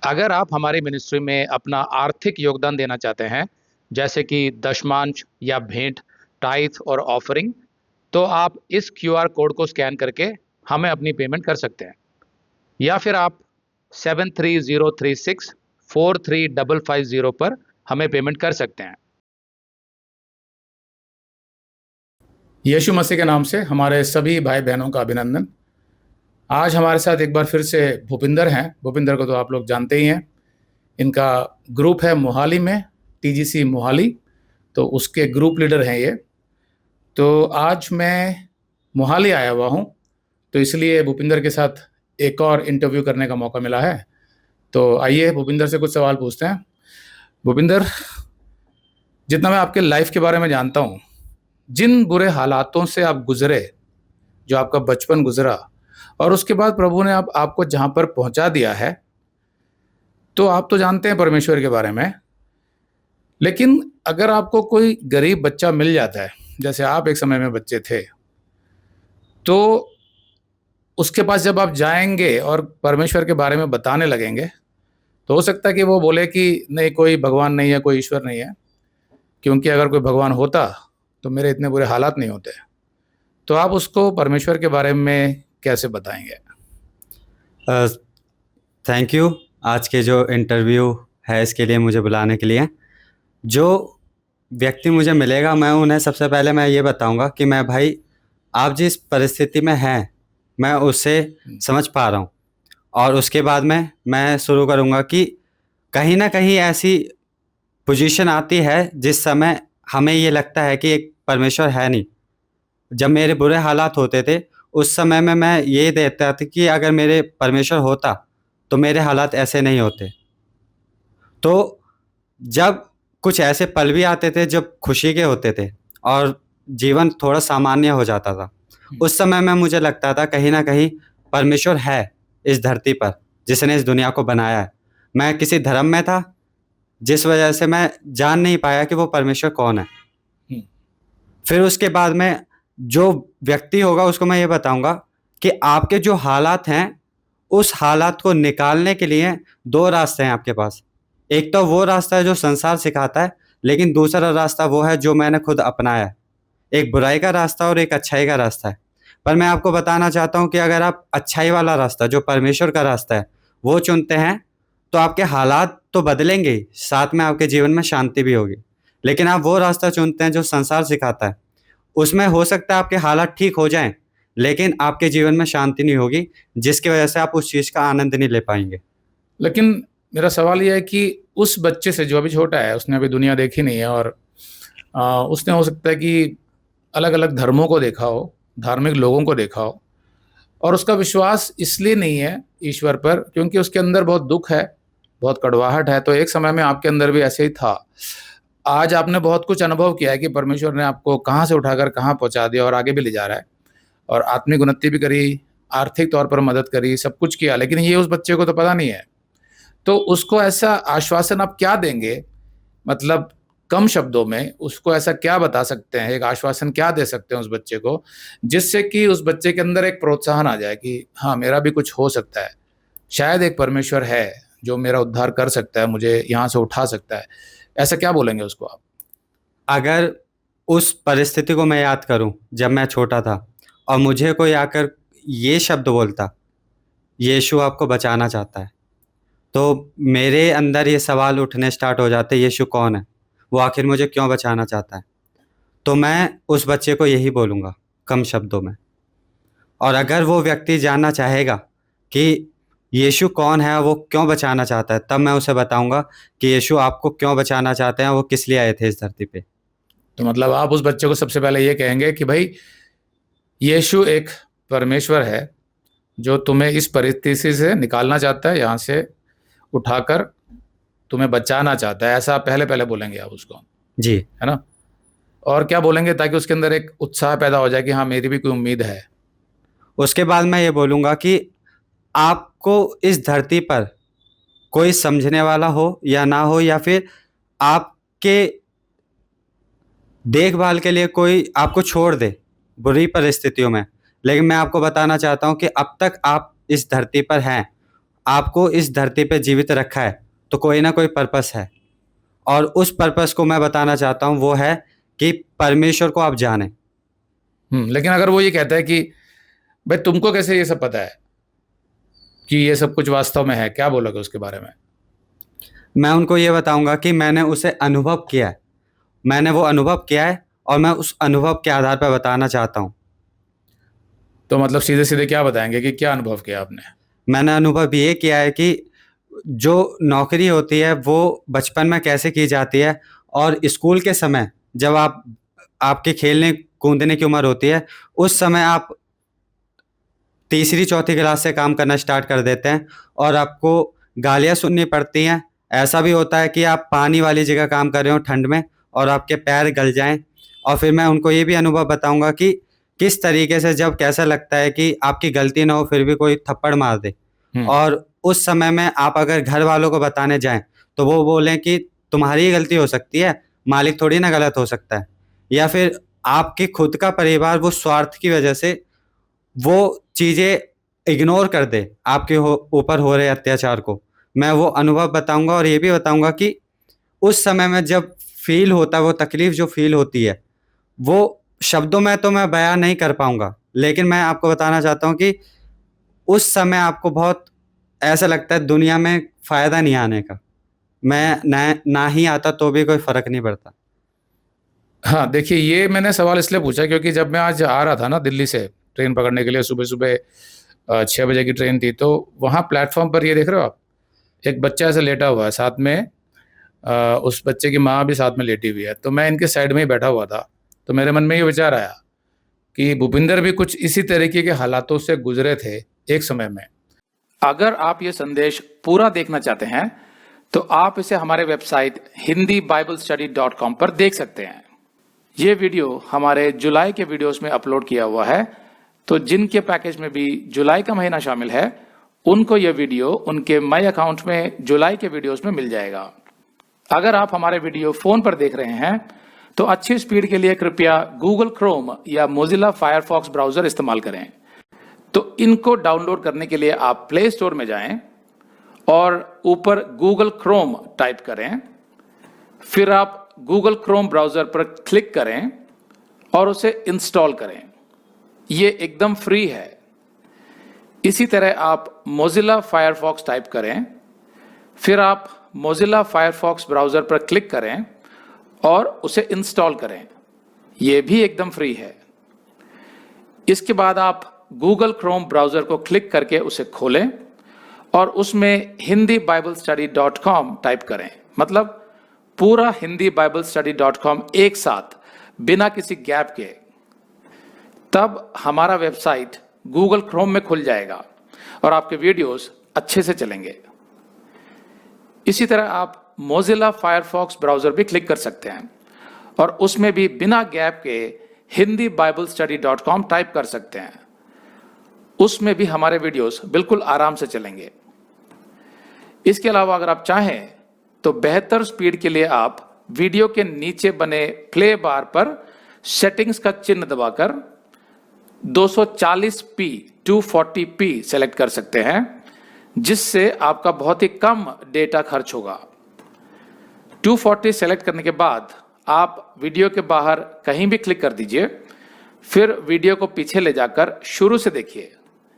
अगर आप हमारी मिनिस्ट्री में अपना आर्थिक योगदान देना चाहते हैं, जैसे कि दशमांश या भेंट, टाइथ और ऑफरिंग, तो आप इस क्यूआर कोड को स्कैन करके हमें अपनी पेमेंट कर सकते हैं। या फिर आप 7303643550 पर हमें पेमेंट कर सकते हैं। यीशु मसीह के नाम से हमारे सभी भाई बहनों का अभिनंदन। आज हमारे साथ एक बार फिर से भूपिंदर हैं। भूपिंदर को तो आप लोग जानते ही हैं। इनका ग्रुप है मोहाली में, टीजीसी मोहाली, तो उसके ग्रुप लीडर हैं ये। तो आज मैं मोहाली आया हुआ हूँ, तो इसलिए भूपिंदर के साथ एक और इंटरव्यू करने का मौका मिला है। तो आइए भूपिंदर से कुछ सवाल पूछते हैं। भूपिंदर, जितना मैं आपके लाइफ के बारे में जानता हूँ, जिन बुरे हालातों से आप गुजरे, जो आपका बचपन गुजरा, और उसके बाद प्रभु ने आपको जहां पर पहुंचा दिया है, तो आप तो जानते हैं परमेश्वर के बारे में। लेकिन अगर आपको कोई गरीब बच्चा मिल जाता है, जैसे आप एक समय में बच्चे थे, तो उसके पास जब आप जाएंगे और परमेश्वर के बारे में बताने लगेंगे, तो हो सकता है कि वो बोले कि नहीं, कोई भगवान नहीं है, कोई ईश्वर नहीं है, क्योंकि अगर कोई भगवान होता तो मेरे इतने बुरे हालात नहीं होते। तो आप उसको परमेश्वर के बारे में कैसे बताएंगे? थैंक यू आज के जो इंटरव्यू है इसके लिए, मुझे बुलाने के लिए। जो व्यक्ति मुझे मिलेगा, मैं उन्हें सबसे पहले मैं ये बताऊंगा कि मैं भाई, आप जिस परिस्थिति में हैं मैं उससे समझ पा रहा हूँ। और उसके बाद में मैं शुरू करूँगा कि कहीं ना कहीं ऐसी पोजीशन आती है जिस समय हमें ये लगता है कि एक परमेश्वर है नहीं। जब मेरे बुरे हालात होते थे उस समय में मैं ये देखता था कि अगर मेरे परमेश्वर होता तो मेरे हालात ऐसे नहीं होते। तो जब कुछ ऐसे पल भी आते थे जब खुशी के होते थे और जीवन थोड़ा सामान्य हो जाता था, उस समय में मुझे लगता था कहीं ना कहीं परमेश्वर है इस धरती पर, जिसने इस दुनिया को बनाया है। मैं किसी धर्म में था जिस वजह से मैं जान नहीं पाया कि वो परमेश्वर कौन है। फिर उसके बाद में जो व्यक्ति होगा उसको मैं ये बताऊंगा कि आपके जो हालात हैं उस हालात को निकालने के लिए दो रास्ते हैं आपके पास। एक तो वो रास्ता है जो संसार सिखाता है, लेकिन दूसरा रास्ता वो है जो मैंने खुद अपनाया है। एक बुराई का रास्ता और एक अच्छाई का रास्ता है। पर मैं आपको बताना चाहता हूँ कि अगर आप अच्छाई वाला रास्ता, जो परमेश्वर का रास्ता है, वो चुनते हैं तो आपके हालात तो बदलेंगे ही, साथ में आपके जीवन में शांति भी होगी। लेकिन आप वो रास्ता चुनते हैं जो संसार सिखाता है, उसमें हो सकता है आपके हालात ठीक हो जाएं, लेकिन आपके जीवन में शांति नहीं होगी, जिसकी वजह से आप उस चीज़ का आनंद नहीं ले पाएंगे। लेकिन मेरा सवाल यह है कि उस बच्चे से जो अभी छोटा है, उसने अभी दुनिया देखी नहीं है, और उसने हो सकता है कि अलग अलग धर्मों को देखा हो, धार्मिक लोगों को देखा हो, और उसका विश्वास इसलिए नहीं है ईश्वर पर क्योंकि उसके अंदर बहुत दुख है, बहुत कड़वाहट है। तो एक समय में आपके अंदर भी ऐसे ही था। आज आपने बहुत कुछ अनुभव किया है कि परमेश्वर ने आपको कहाँ से उठाकर कहाँ पहुँचा दिया और आगे भी ले जा रहा है, और आत्मिक उन्नति भी करी, आर्थिक तौर पर मदद करी, सब कुछ किया। लेकिन ये उस बच्चे को तो पता नहीं है। तो उसको ऐसा आश्वासन आप क्या देंगे? मतलब कम शब्दों में उसको ऐसा क्या बता सकते हैं, एक आश्वासन क्या दे सकते हैं उस बच्चे को, जिससे कि उस बच्चे के अंदर एक प्रोत्साहन आ जाए कि हाँ, मेरा भी कुछ हो सकता है, शायद एक परमेश्वर है जो मेरा उद्धार कर सकता है, मुझे यहाँ से उठा सकता है। ऐसा क्या बोलेंगे उसको आप? अगर उस परिस्थिति को मैं याद करूं जब मैं छोटा था और मुझे कोई आकर ये शब्द बोलता, यीशु आपको बचाना चाहता है, तो मेरे अंदर ये सवाल उठने स्टार्ट हो जाते, यीशु कौन है, वो आखिर मुझे क्यों बचाना चाहता है। तो मैं उस बच्चे को यही बोलूँगा कम शब्दों में। और अगर वो व्यक्ति जानना चाहेगा कि यीशु कौन है, वो क्यों बचाना चाहता है, तब मैं उसे बताऊंगा कि यीशु आपको क्यों बचाना चाहते हैं, वो किस लिए आए थे इस धरती पे। तो मतलब आप उस बच्चे को सबसे पहले ये कहेंगे कि भाई, यीशु एक परमेश्वर है जो तुम्हें इस परिस्थिति से निकालना चाहता है, यहाँ से उठाकर तुम्हें बचाना चाहता है। ऐसा पहले पहले बोलेंगे आप उसको, जी। है ना? और क्या बोलेंगे ताकि उसके अंदर एक उत्साह पैदा हो जाए कि हाँ, मेरी भी कोई उम्मीद है? उसके बाद मैं ये बोलूँगा कि आपको इस धरती पर कोई समझने वाला हो या ना हो, या फिर आपके देखभाल के लिए कोई आपको छोड़ दे बुरी परिस्थितियों में, लेकिन मैं आपको बताना चाहता हूँ कि अब तक आप इस धरती पर हैं, आपको इस धरती पे जीवित रखा है तो कोई ना कोई पर्पस है, और उस पर्पस को मैं बताना चाहता हूँ, वो है कि परमेश्वर को आप जानें। लेकिन अगर वो ये कहता है कि भाई तुमको कैसे ये सब पता है कि ये सब कुछ वास्तव में है, क्या बोलोगे उसके बारे में? मैं उनको ये बताऊंगा कि मैंने उसे अनुभव किया है, मैंने वो अनुभव किया है और मैं उस अनुभव के आधार पर बताना चाहता हूँ। तो मतलब सीधे सीधे क्या बताएंगे कि क्या अनुभव किया आपने? मैंने अनुभव ये किया है कि जो नौकरी होती है वो बचपन में कैसे की जाती है, और स्कूल के समय जब आपके खेलने कूदने की उम्र होती है, उस समय आप तीसरी चौथी क्लास से काम करना स्टार्ट कर देते हैं और आपको गालियाँ सुननी पड़ती हैं। ऐसा भी होता है कि आप पानी वाली जगह काम कर रहे हो ठंड में और आपके पैर गल जाएं, और फिर मैं उनको ये भी अनुभव बताऊंगा कि किस तरीके से जब कैसा लगता है कि आपकी गलती ना हो फिर भी कोई थप्पड़ मार दे, और उस समय में आप अगर घर वालों को बताने जाएं तो वो बोलें कि तुम्हारी गलती हो सकती है, मालिक थोड़ी ना गलत हो सकता है। या फिर आपके खुद का परिवार वो स्वार्थ की वजह से वो चीज़ें इग्नोर कर दे आपके ऊपर हो रहे अत्याचार को। मैं वो अनुभव बताऊंगा और ये भी बताऊंगा कि उस समय में जब फील होता है, वो तकलीफ जो फील होती है, वो शब्दों में तो मैं बयां नहीं कर पाऊंगा, लेकिन मैं आपको बताना चाहता हूँ कि उस समय आपको बहुत ऐसा लगता है दुनिया में फ़ायदा नहीं आने का। मैं ना ही आता तो भी कोई फ़र्क नहीं पड़ता। हाँ, देखिए ये मैंने सवाल इसलिए पूछा क्योंकि जब मैं आज आ रहा था ना दिल्ली से ट्रेन पकड़ने के लिए, सुबह सुबह 6 बजे की ट्रेन थी, तो वहाँ प्लेटफॉर्म पर ये देख रहे हो आप, एक बच्चा ऐसे लेटा हुआ है, साथ में उस बच्चे की माँ भी साथ में लेटी हुई है। तो मैं इनके साइड में ही बैठा हुआ था, तो मेरे मन में ये विचार आया कि भूपिंदर भी कुछ इसी तरीके के हालातों से गुजरे थे एक समय में। अगर आप ये संदेश पूरा देखना चाहते हैं तो आप इसे हमारे वेबसाइट hindiBiblestudy.com पर देख सकते हैं। ये वीडियो हमारे जुलाई के वीडियोस में अपलोड किया हुआ है, तो जिनके पैकेज में भी जुलाई का महीना शामिल है उनको ये वीडियो उनके माई अकाउंट में जुलाई के वीडियोस में मिल जाएगा। अगर आप हमारे वीडियो फोन पर देख रहे हैं तो अच्छी स्पीड के लिए कृपया गूगल क्रोम या मोजिला फायरफॉक्स ब्राउजर इस्तेमाल करें। तो इनको डाउनलोड करने के लिए आप प्ले स्टोर में जाएं और ऊपर गूगल क्रोम टाइप करें, फिर आप गूगल क्रोम ब्राउजर पर क्लिक करें और उसे इंस्टॉल करें। ये एकदम फ्री है। इसी तरह आप मोजिला फायरफॉक्स टाइप करें, फिर आप मोजिला फायरफॉक्स ब्राउजर पर क्लिक करें और उसे इंस्टॉल करें। यह भी एकदम फ्री है। इसके बाद आप गूगल क्रोम ब्राउजर को क्लिक करके उसे खोलें और उसमें hindiBiblestudy.com टाइप करें, मतलब पूरा hindiBiblestudy.com एक साथ बिना किसी गैप के। तब हमारा वेबसाइट गूगल क्रोम में खुल जाएगा और आपके वीडियोस अच्छे से चलेंगे। इसी तरह आप मोजिला फायरफॉक्स ब्राउजर भी क्लिक कर सकते हैं और उसमें भी बिना गैप के hindiBiblestudy.com टाइप कर सकते हैं। उसमें भी हमारे वीडियोस बिल्कुल आराम से चलेंगे। इसके अलावा अगर आप चाहें तो बेहतर स्पीड के लिए आप वीडियो के नीचे बने प्ले बार पर सेटिंग्स का चिन्ह दबाकर 240p 240p सेलेक्ट कर सकते हैं, जिससे आपका बहुत ही कम डेटा खर्च होगा। 240 सेलेक्ट करने के बाद आप वीडियो के बाहर कहीं भी क्लिक कर दीजिए, फिर वीडियो को पीछे ले जाकर शुरू से देखिए।